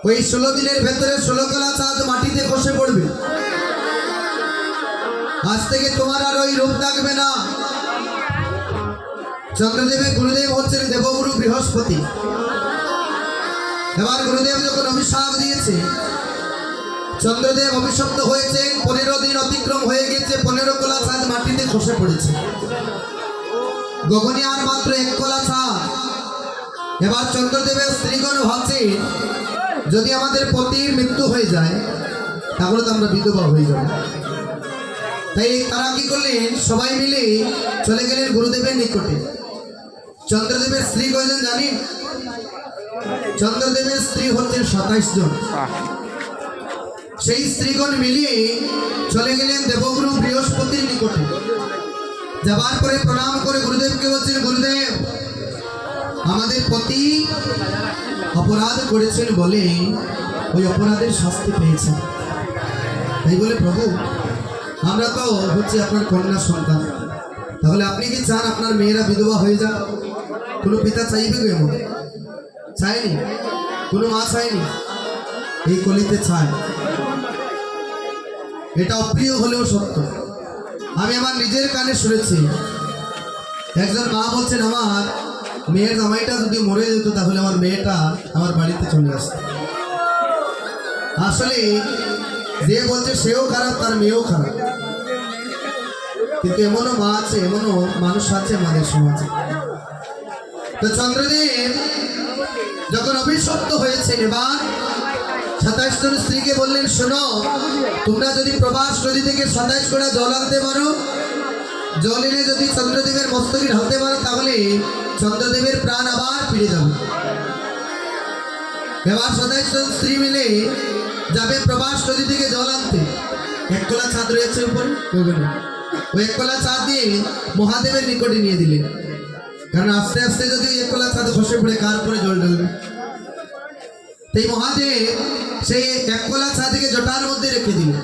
ওই 16 দিনের ভেতরে 16 কলা চাঁদ মাটিতে খসে পড়বে। আজ থেকে তোমার আর ওই রূপ থাকবে না। চন্দ্রদেবের গুরুদেব হচ্ছেন দেবগুরু বৃহস্পতি। এবার গুরুদেব যখন অভিশাপ দিয়েছে, চন্দ্রদেব অভিশপ্ত হয়েছে। 15 দিন অতিক্রম হয়ে গেছে, 15 কলা চাঁদ মাটিতে খসে পড়েছে। গগনে আর মাত্র 1 কলা চাঁদ। এবার চন্দ্রদেবের স্ত্রীগণ ভাবছে, যদি আমাদের পতির মৃত্যু হয়ে যায়, তাহলে তো আমরা বিধবা হয়ে যাব। তাই তারা কি করলেন? সবাই মিলে চলে গেলেন গুরুদেবের নিকটে। চন্দ্রদেবের স্ত্রী কয়জন জানেন? চন্দ্রদেবের স্ত্রী হচ্ছেন 27 জন। সেই স্ত্রীগণ মিলিয়ে চলে গেলেন দেবগুরু বৃহস্পতির নিকটে। যাবার পরে প্রণাম করে গুরুদেবকে বলছেন, গুরুদেব আমাদের পতি অপরাধ করেছেন বলে ওই অপরাধের শাস্তি পেয়েছেন। তাই বলে, প্রভু আমরা তো হচ্ছে আপনার কন্যা সন্তান, তাহলে আপনি কি চান আপনার মেয়েরা বিধবা হয়ে যাক? কোনো পিতা চাইবে গো? এমন চায়নি, কোনো মা চায়নি, এই কলিতে চায়। এটা অপ্রিয় হলেও সত্য। আমি আমার নিজের কানে শুনেছি, একজন মা বলছেন, আমার মেয়ের জামাইটা যদি মরে যেত, তাহলে আমার মেয়েটা আমার বাড়িতে চলে আসতো। আসলে যে বলছে সেও খারাপ, তার মেয়েও খারাপ। কিন্তু এমনও মা আছে, এমনও মানুষ আছে আমাদের সমাজে। তো চন্দ্রদেব যখন অভিশপ্ত হয়েছে, এবার 27 জন স্ত্রীকে বললেন, শোনো, তোমরা যদি প্রবাস নদী থেকে 27 কড়া জল আনতে পারো, জল এনে যদি চন্দ্রদেবের মস্তকে ঢালতে পারো, তাহলে চন্দ্রদেবের প্রাণ আবার ফিরে যাবে। এবার 27 জন স্ত্রী মিলে যাবে প্রবাস নদী থেকে জল আনতে। 1 কলা চাঁদ রয়েছে উপরে, ওই 1 কলা চাঁদ দিয়ে মহাদেবের নিকটে নিয়ে দিলেন। কারণ আস্তে আস্তে যদি 1 কলা চাঁদ খসে পড়ে, কার পরে জল ঢালবে? তাই মহাদেব সেই 1 কলা চাঁদকে জটার মধ্যে রেখে দিলেন।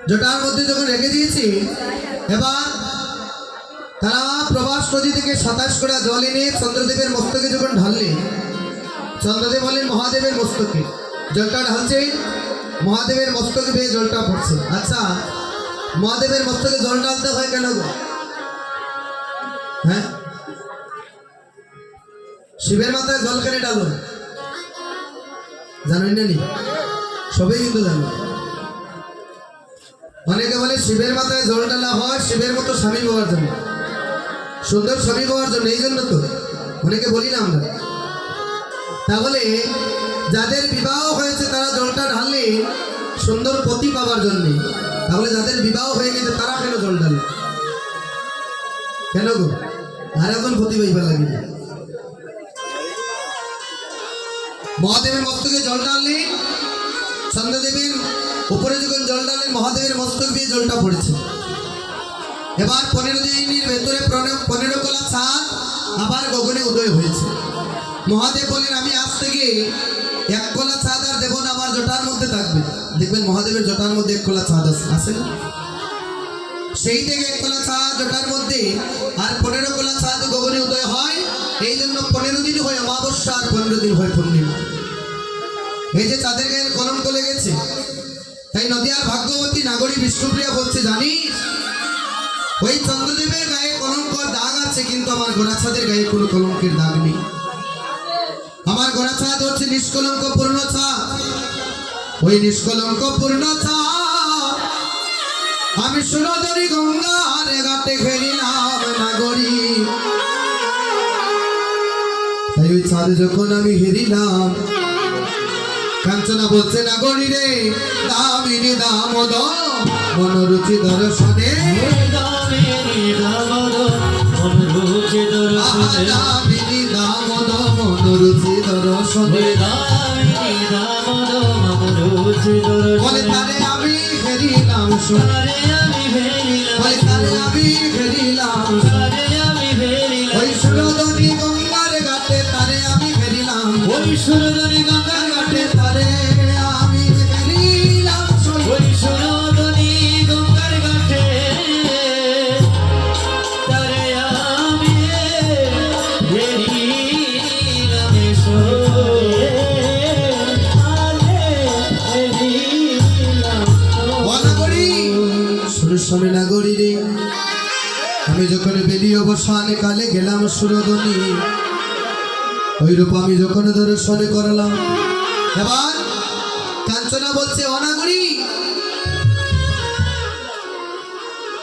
জটার মধ্যে যখন রেখে দিয়েছি, এবার তারা প্রবাস নদী থেকে 27 কড়া জল এনে চন্দ্রদেবের মস্তকে যখন ঢাললেন, চন্দ্রদেব বললেন মহাদেবের মস্তকে জলটা ঢালছে, মহাদেবের মস্তকে বেয়ে জলটা পড়ছে। আচ্ছা, মহাদেবের মস্তকে জল ঢালতে হয় কেন গো? হ্যাঁ, শিবের মাথায় জল কেন ঢালো? জানেন না? সবাই কিন্তু জানো। শিবের মাথায় জল ঢালা হয় শিবের মতো স্বামী পাওয়ার জন্য, সুন্দর স্বামী পাওয়ার জন্য। এই জন্য তো অনেকে বলি না আমরা। তাহলে যাদের বিবাহ হয়েছে তারা জলটা ঢাললে সুন্দর পতি পাওয়ার জন্যে, তাহলে যাদের বিবাহ হয়ে গেছে তারা কেন জল ঢালে? কেন গো? আর এখন পতি পাইবার লাগে। মহাদেবের মস্তকে জল ঢাললে, চন্দ্রদেবের উপরে যখন জল ঢাললেন মহাদেবের মস্তক দিয়ে জলটা পড়েছে। এবার 15 দিনের ভেতরে 15 কলা চাঁদ আবার গগনে উদয় হয়েছে। মহাদেব বলেন আমি আজ থেকে 1 কলা চাঁদ আর দেব না, আমার জটার মধ্যে থাকবে। দেখবেন মহাদেবের জটার মধ্যে 1 কলা চাঁদ আছে না? সেই থেকে 1 কলা চাঁদ জটার মধ্যে আর 15 কলা চাঁদ গগনে উদয় হয়। এই জন্য 15 দিন হয় অমাবস্যা আর 15 দিন হয় পূর্ণিমা। এই যে চাঁদের গায়ে কলঙ্ক লেগেছে, তাই নদিয়ার ভাগ্যবতী নাগরী বিষ্ণুপ্রিয়া বলছে জানিস ওই চন্দ্রদেবের গায়ে কলঙ্ক দাগ আছে, কিন্তু আমার গোরাচাঁদের গায়ে কোনো কলঙ্কের দাগ নেই। আমার গোরাচাঁদ হচ্ছে নিষ্কলঙ্ক পূর্ণ চাঁদ। ওই নিষ্কলঙ্ক পূর্ণ চাঁদ আমি সুরধরি গঙ্গার ঘাটে ঘেরিলাম নাগরী। তাই ওই চাঁদ যখন আমি হেরিলাম, কাঞ্চনা বলছে নাগরী রে দামিনী দামোদ মনোরুচি দর্শনে, দামিনী দামোদ মনোরুচি দর্শনে, দামিনী দামোদ মনোরুচি দর্শনে, দামিনী দামোদ মনোরুচি বলে দর্শনে, তারে আমি হেরিলাম তারে আমি হেরিলাম, বলে তারে আমি হেরিলাম তারে আমি হেরিলাম, ওই সুরধনি গঙ্গার ঘাটে তারে আমি হেরিলাম, ওই সুরধনি গঙ্গার ঘাটে, তারে আমি হেরিলাম ওই সুরধনি গঙ্গার ঘাটে, তারে আমি হেরিলাম এসো, নাগরী সুরস্বামী নাগরী রে আমি যখন বেলি অবসান কালে গেলাম সুরধনি, ওই রূপ আমি যখন দর্শন করলাম। এবার কাঞ্চনা বলছে অনাগরী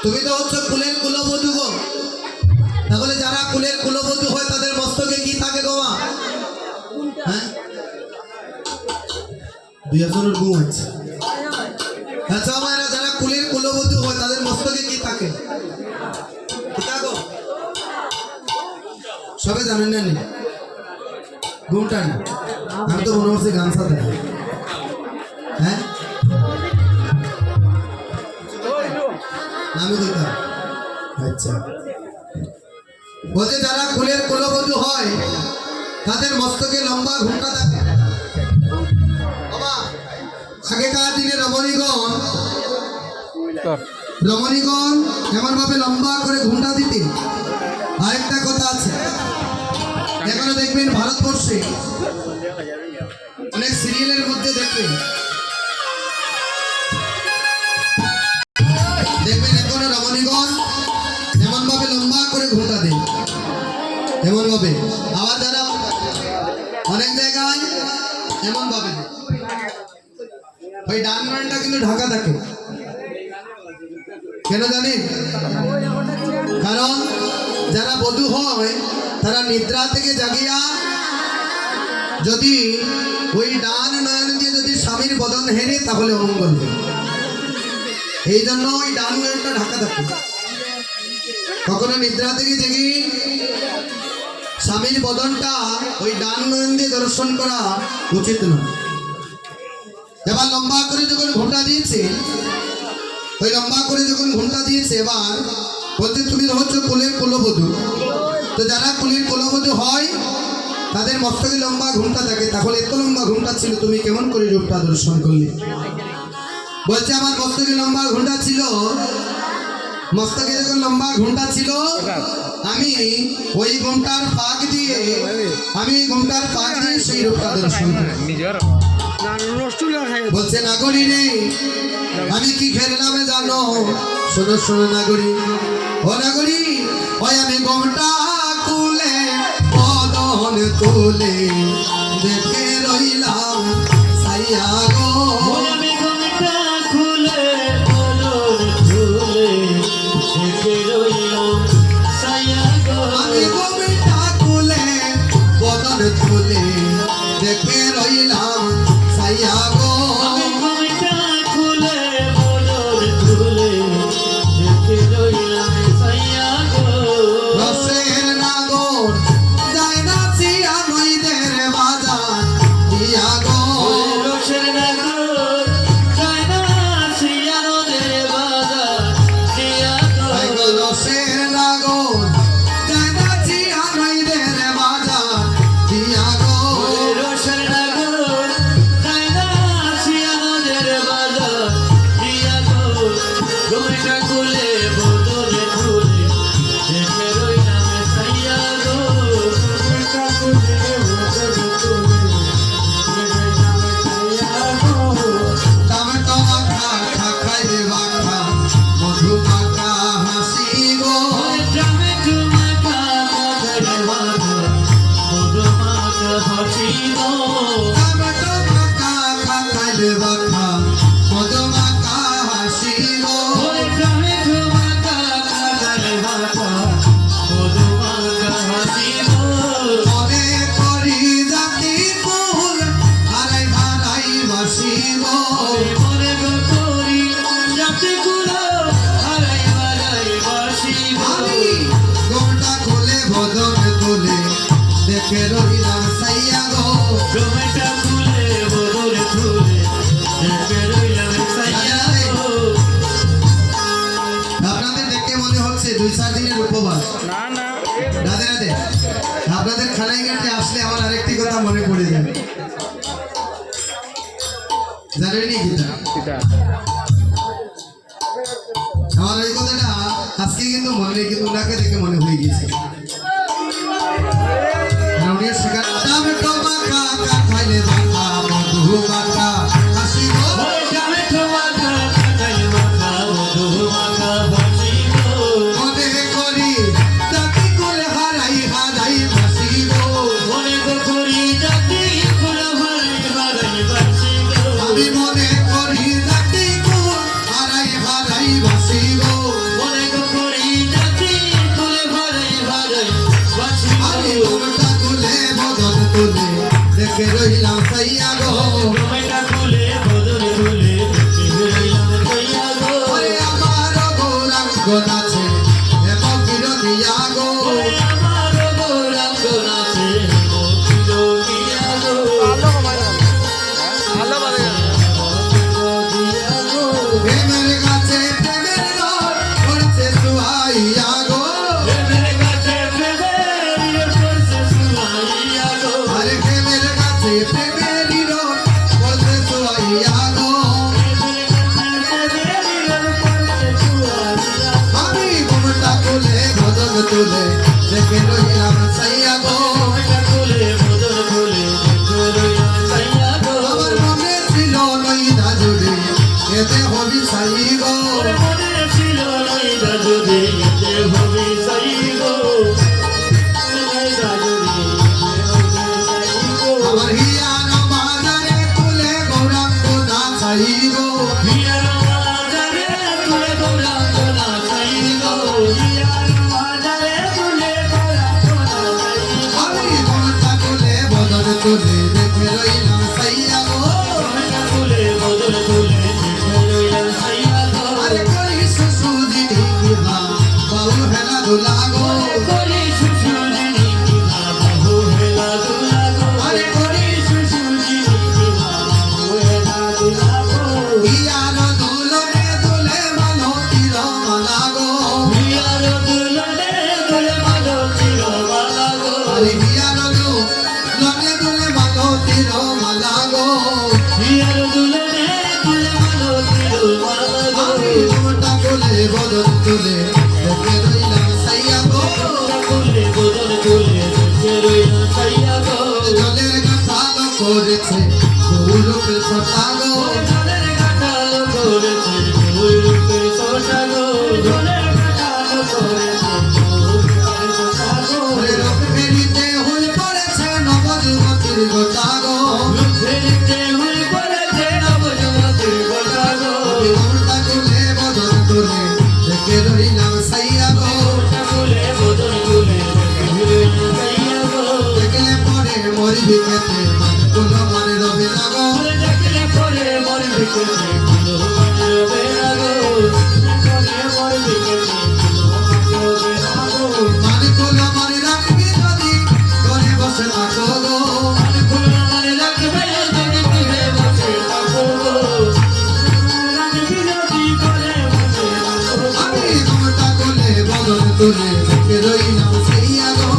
তুমি তো হচ্ছে কুলের কুলবধূ গো, তাহলে যারা কুলের কুলবধূ হয় তাদের মস্তকে কি থাকে গো মা? হ্যাঁ 2000 গুণ আছে। আচ্ছা আমারা যারা কুলের কুলবধূ হয় তাদের মস্তকে কি থাকে? সবে জানেন না নি ঘুমটা না, আমি তো মনে করছি গামছা দেয়। হ্যাঁ আমি কইতাম আচ্ছা বলছে যারা কুলের কুলবধূ হয় তাদের মস্তকে লম্বা ঘুমটা থাকে। বাবা আগেকার দিনে রমণীগণ এমন ভাবে লম্বা করে ঘুমটা দিতেন। আরেকটা কথা আছে, এখনো দেখবেন ভারতবর্ষে অনেক সিরিয়ালের মধ্যে দেখবেন এখনো রমণীগণ এমন ভাবে লম্বা করে ঘুমটা দেন, এমন ভাবে। আবার যারা অনেক জায়গায় এমন ভাবে ওই ডান নয়নটা কিন্তু ঢাকা থাকে। কেন জানেন? কারণ যারা বধূ হয় তারা নিদ্রা থেকে জাগিয়া যদি ওই ডান নয়ন দিয়ে যদি স্বামীর বদন হেরে তাহলে অমঙ্গল হবে। এই জন্য ওই ডান নয়নটা ঢাকা থাকে। কখনো নিদ্রা থেকে জেগে স্বামীর বদনটা ওই ডান নয়ন দিয়ে দর্শন করা উচিত নয়। এবার লম্বা করে যখন ঘোমটা দিয়েছে, ওই লম্বা করে যখন ঘোমটা দিয়েছে, এবার বলতে তুমি হচ্ছে কুলের কুলবধূ। তো যারা কুলের কুলবধূ হয় তাদের মস্তকে লম্বা ঘুমটা থাকে। তাহলে এত লম্বা ঘুমটা ছিল, তুমি কেমন করে রূপটা দর্শন করলে? বলছে আমার মস্তকে লম্বা ঘুমটা ছিল, মস্তকে যখন লম্বা ঘুমটা ছিল আমি ওই ঘুমটার ফাঁক দিয়ে সেই রূপটা দর্শন করি। বলছে নাগরী রে আমি কি খেললাম জানো? শোনো শোনো নাগরী, ও নাগরী ওই আমি ঘুমটা খুলে বদন তুলে দেখে রইলাম সাইয়া গো, আমি ঘুমটা খুলে বদন তুলে দেখে রইলাম সাইয়া গো আমি ঘুমটা খুলে বদর তুলে দেখে রইলাম সাইয়া গো রসের নাগর যায় না চিয়া নইদের বাজার দিয়া গো রসের নাগর যায় না শিয়ানোদের বাজার দিয়া গো আই গো রসের নাগর যায় না চিয়া নইদের বাজার দিয়া গো রসের নাগর যায় না শিয়ানোদের বাজার দিয়া গো ঘুমটা খুলে বদর তুলে দেখে রইলাম সাইয়া গো ঘুমটা খুলে বদর তুলে টমেটো মাখা খাইলে মাখা মধু মাখা হাসি গো টমেটো মাখা খাইলে মাখা মধু মাখা হাসি গো টমেটো মাখা খাইলে মাখা মধু মাখা হাসি গো টমেটো মাখা খাইলে মাখা মধু মাখা হাসি গো মনে করি জাতি ফুল হারাই হারাই বাসি গো মনে করি জাতিগুলো হারাই হারাই বাসি গো আমি গোটা খুলে বদন তুলে দেখে রইলাম সাইয়া গো টমেটো খুলে বদর তুলে দেখে রইলাম সাইয়া গো আপনাদের দেখে মনে হচ্ছে 2-4 দিনের উপবাস না না রাধে রাধে আপনাদের খানায় গেটে আসলে আমার আরেকটি কথা মনে পড়ে যাবে জানেনই কিনা এটা আমার ওই কথাটা আজকে কিন্তু মনে কিন্তু ওনাকে দেখে মনে হয়ে গেছে আর উনি শেখার টমেটো মাখা খাইলে মাখা মধু মাখা হাসি গো টমেটো মাখা খাইলে মাখা মধু মাখা হাসি গো মনে করি জাতি কুলে হারাই হারাই বাসি গো মনে করি জাতিগুলো হারাই হারাই বাসি গো আমি মনে করি জাতি কুল হারাই হারাই বাসি গো মনে করি জাতিগুলো হারাই হারাই বাসি আমি গো গোটা তুলে বদন তুলে দেখে রইলাম সাইয়া গো টমেটো খুলে বদর তুলে দেখে রইলাম সাইয়া গো ওরে আমার গৌরাঙ্গ নাচে এবং কিরণিয়া গো আমার গৌরাঙ্গ নাচে মকিল দিয়া গো ভালো ভালো দিয়া গো প্রেমের কাছে প্রেমের রোড করছে সুহাইয়া গো প্রেমের কাছে প্রেমের করছে সুহাইয়া গো আরে প্রেমের কাছে প্রেমের রোড করছে সুহাইয়া গো আমি গোটা তুলে বদন তুলে দেখে রইলাম সাইয়া গো আমার মনে ছিল নইদা জুড়ে এতে হবি সাই গো আমার হিয়ার বাজারে তুলে গৌরাঙ্গ না চাই গো আমি গোটা তুলে বদন তুলে দেখে রইলাম সাইয়া গো আরে করি সুসুদি কিবা বাউ হেলা দুলা গো আরে করি হিয়ার দুলনে দুলে মানো তীর মালা গো আরে হিয়ার দুলনে দুলে মানো তীর মালা গো আমি গোটা তুলে বদন তুলে দেখে রইলাম সাইয়া গো জলের কথা করেছে গৌরবের সতা গো ওরে রোগ ফেরিতে হয়ে পড়েছে নবযুবতীর গোটা গো আমি গোটা তুলে বদন তুলে দেখে রইলাম সাইয়া গো দেখলে পরে মরবি কেতে মান কোনো মানে রবে না গো দেখলে পরে মরবি কেতে কোনো মানে রবে না গো পরে মরবি কেতে কোনো মানে রবে না গো মানে কোনো মানে রাখবি যদি ঘরে বসে থাকো গো মানে কোনো মানে রাখবে যদি ঘরে বসে থাকো গো রাখবি যদি ঘরে বসে থাকো গো আমি তোমাটা কোলে বদল তুলে দেখে রইলাম সেই আগো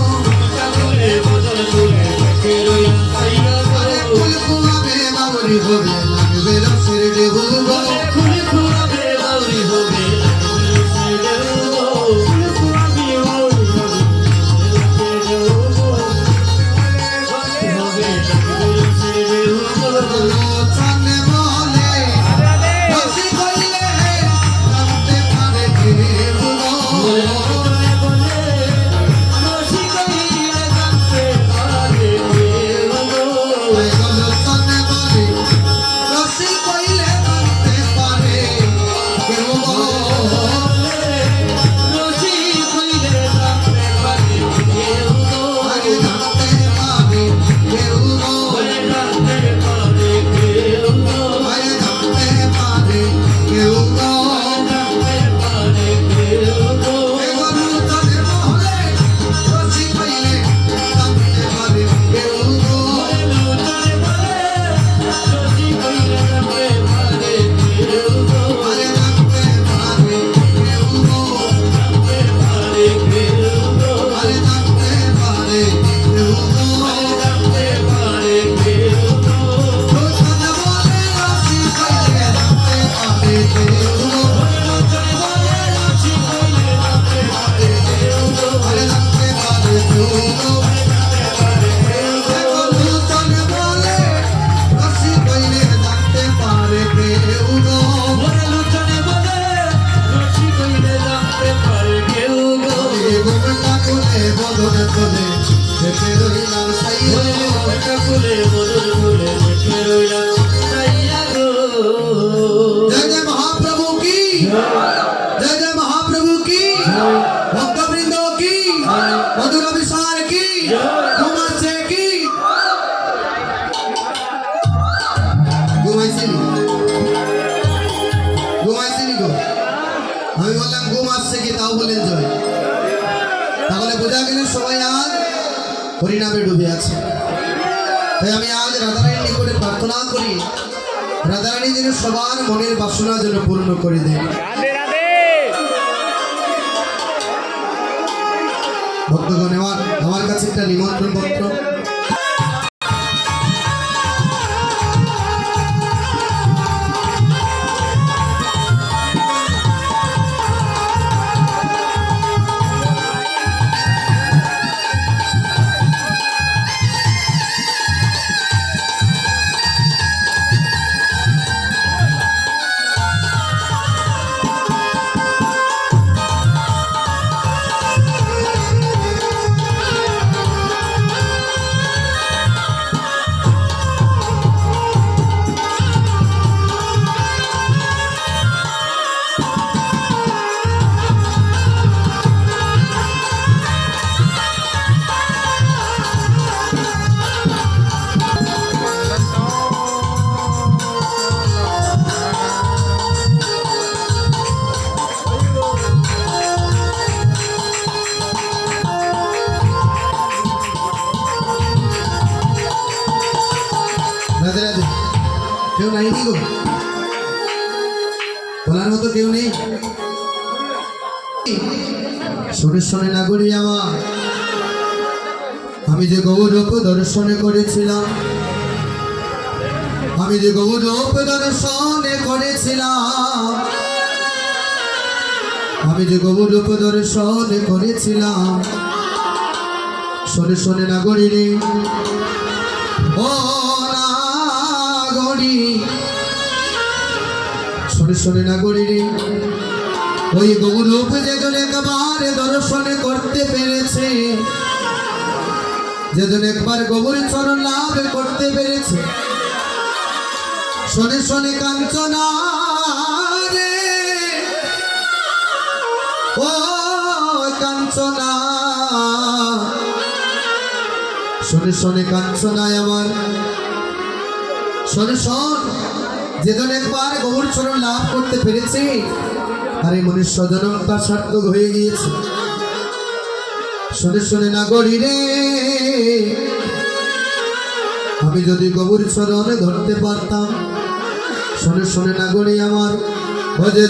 তাহলে বদল তুলে দেখে রইলাম তাই আরে গো ফুল কুয়াবে বাবরি হবে লাগবে রসের ঢেউ গো খুলে খুয়াবে বাউরি হবে লাগবে সে দেব খুলে খুয়াবে বাউরি হবে লাগবে দেব হবে লাগবে সে দেব লোচনে বলে রসি কইলে জানতে পারে কেউ গো বলে বলে রসি কইলে জানতে পারে কেউ গো লোচনে বলে রসি কইলে জানতে পারে কেউ গো রসি কইলে জানতে পারে কেউ গো আগে জানতে পারে কেউ গো বলে জানতে পারে কেউ গো আগে জানতে পারে কেউ গো জানতে পারে কেউ গো লোচনে বলে রসি কইলে জানতে পারে কেউ গো লোচনে বলে রসি কইলে জানতে পারে কেউ গো আরে জানতে পারে কেউ গো জানতে পারে কেউ গো আরে জানতে পারে কেউ গো জানতে পারে কেউ গো লোচনে বলে রসি কইলে জানতে পারে কেউ গো লোচনে বলে রসি কইলে জানতে পারে কেউ গো আরে জানতে পারে কেউ গো লোচনে বলে রসি কইলে জানতে পারে কেউ গো লোচনে বলে রসি কইলে জানতে পারে কেউ গো গোমটা কোলে বদনে তোলে দেখে রইলাম সাই ফুলে বদল ফুলে দেখে রইলাম তাইয়া গো जय जय महाप्रभु की जय जय महाप्रभु की भक्तवृंदों की मधुर विशाल की घुमाचे की ঘুমাইছিনি ঘুমাইছিনি গো আমি বললাম ঘুম আসছে কি তাও বলেন জয় তাহলে বোঝা গেল সবাই আজ হরিনামে ডুবে আছে তাই আমি আজ রাধারানীর নিকটে প্রার্থনা করি রাধারানী যেন সবার মনের বাসনা যেন পূর্ণ করে দেন রাধে রাধে ভক্তগণ আমার কাছে একটা নিমন্ত্রণ পত্র রাধে রাধে কেউ নাই নি গো বলার মতো কেউ নেই সুরেশ্বরে নাগরী আমার আমি যে গৌরূপ দর্শনে করেছিলাম আমি যে গৌরূপ দর্শনে করেছিলাম আমি যে গৌরূপ দর্শনে করেছিলাম শোনে শোনে নাগরী রে ও নাগরী শোনে শোনে নাগরী রে ওই গৌরূপ যেজন একবার দর্শন করতে পেরেছে যেজন একবার গৌর চরণ লাভ করতে পেরেছে শোনে শোনে কাঞ্চনা রে ও কাঞ্চনা শোনে শোনে কাঞ্চনায় আমার শোনে শোন যেদিন একবার গৌর চরণ লাভ করতে পেরেছি আরে মনুষ্য জনম তার সার্থক হয়ে গিয়েছে। শোনে শোনে নাগরী রে আমি যদি গৌর চরণ ধরতে পারতাম শোনে শোনে নাগরী আমার ভজে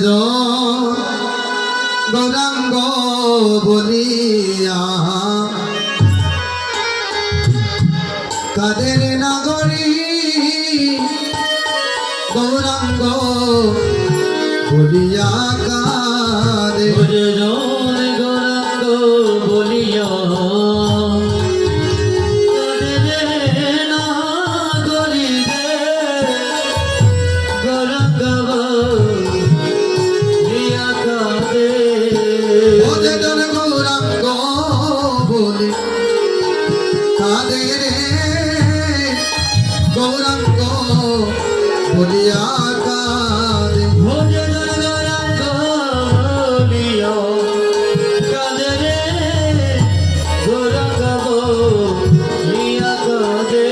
গৌরাঙ্গ বলিয়া কাদের নাগরী গৌরাঙ্গ বলিয়া কাদের ভজন গৌরাঙ্গ বলিয়া কাঁদে না গরিবে গৌরাঙ্গ বলিয়া কাঁদে। ওদের গৌরাঙ্গ বলে কাদের গৌরাঙ্গ বলিয়া কাদের ভজন গৌরাঙ্গ বলিয়া কাঁদে রে গৌরাঙ্গ বলিয়া কাঁদে।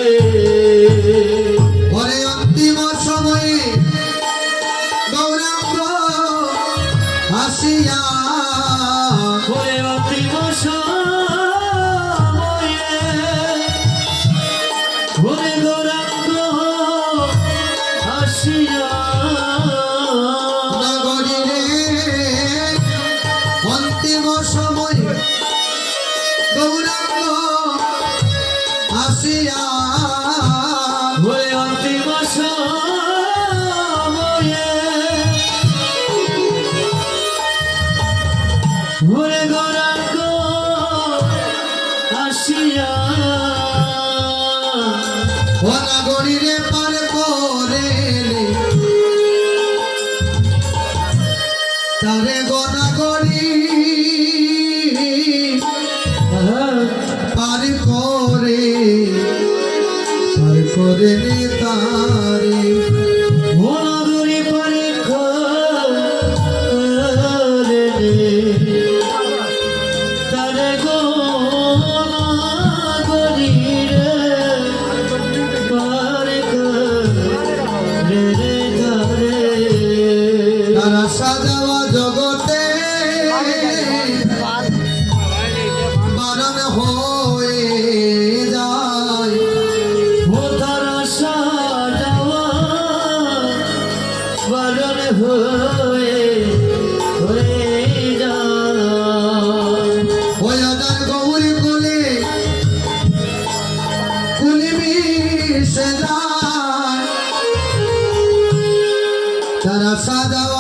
পরে অন্তিম সময়ে গৌরাঙ্গ আসিয়া ওরে অন্তিম সময়ে ওরে গৌরাঙ্গ আসিয়া নগরী রে অন্তিম সময় গৌরাঙ্গ আসিয়া ওরে অন্তিম সময়ে ওরে গৌরাঙ্গ আসিয়া ও নগরী রে পার করে তারে গনাগরী পার করে নে তারে মনগরি পরে করে তারে গো গরি রে পরে করে তারে তারা সাজাওয়া জগতে বারণ হয়ে যায় ও তারা সাজাওয়া বরণ হয়ে যায়। ওই আদার গৌরী কুলে কুলি মিশে যায় তারা সাজাওয়া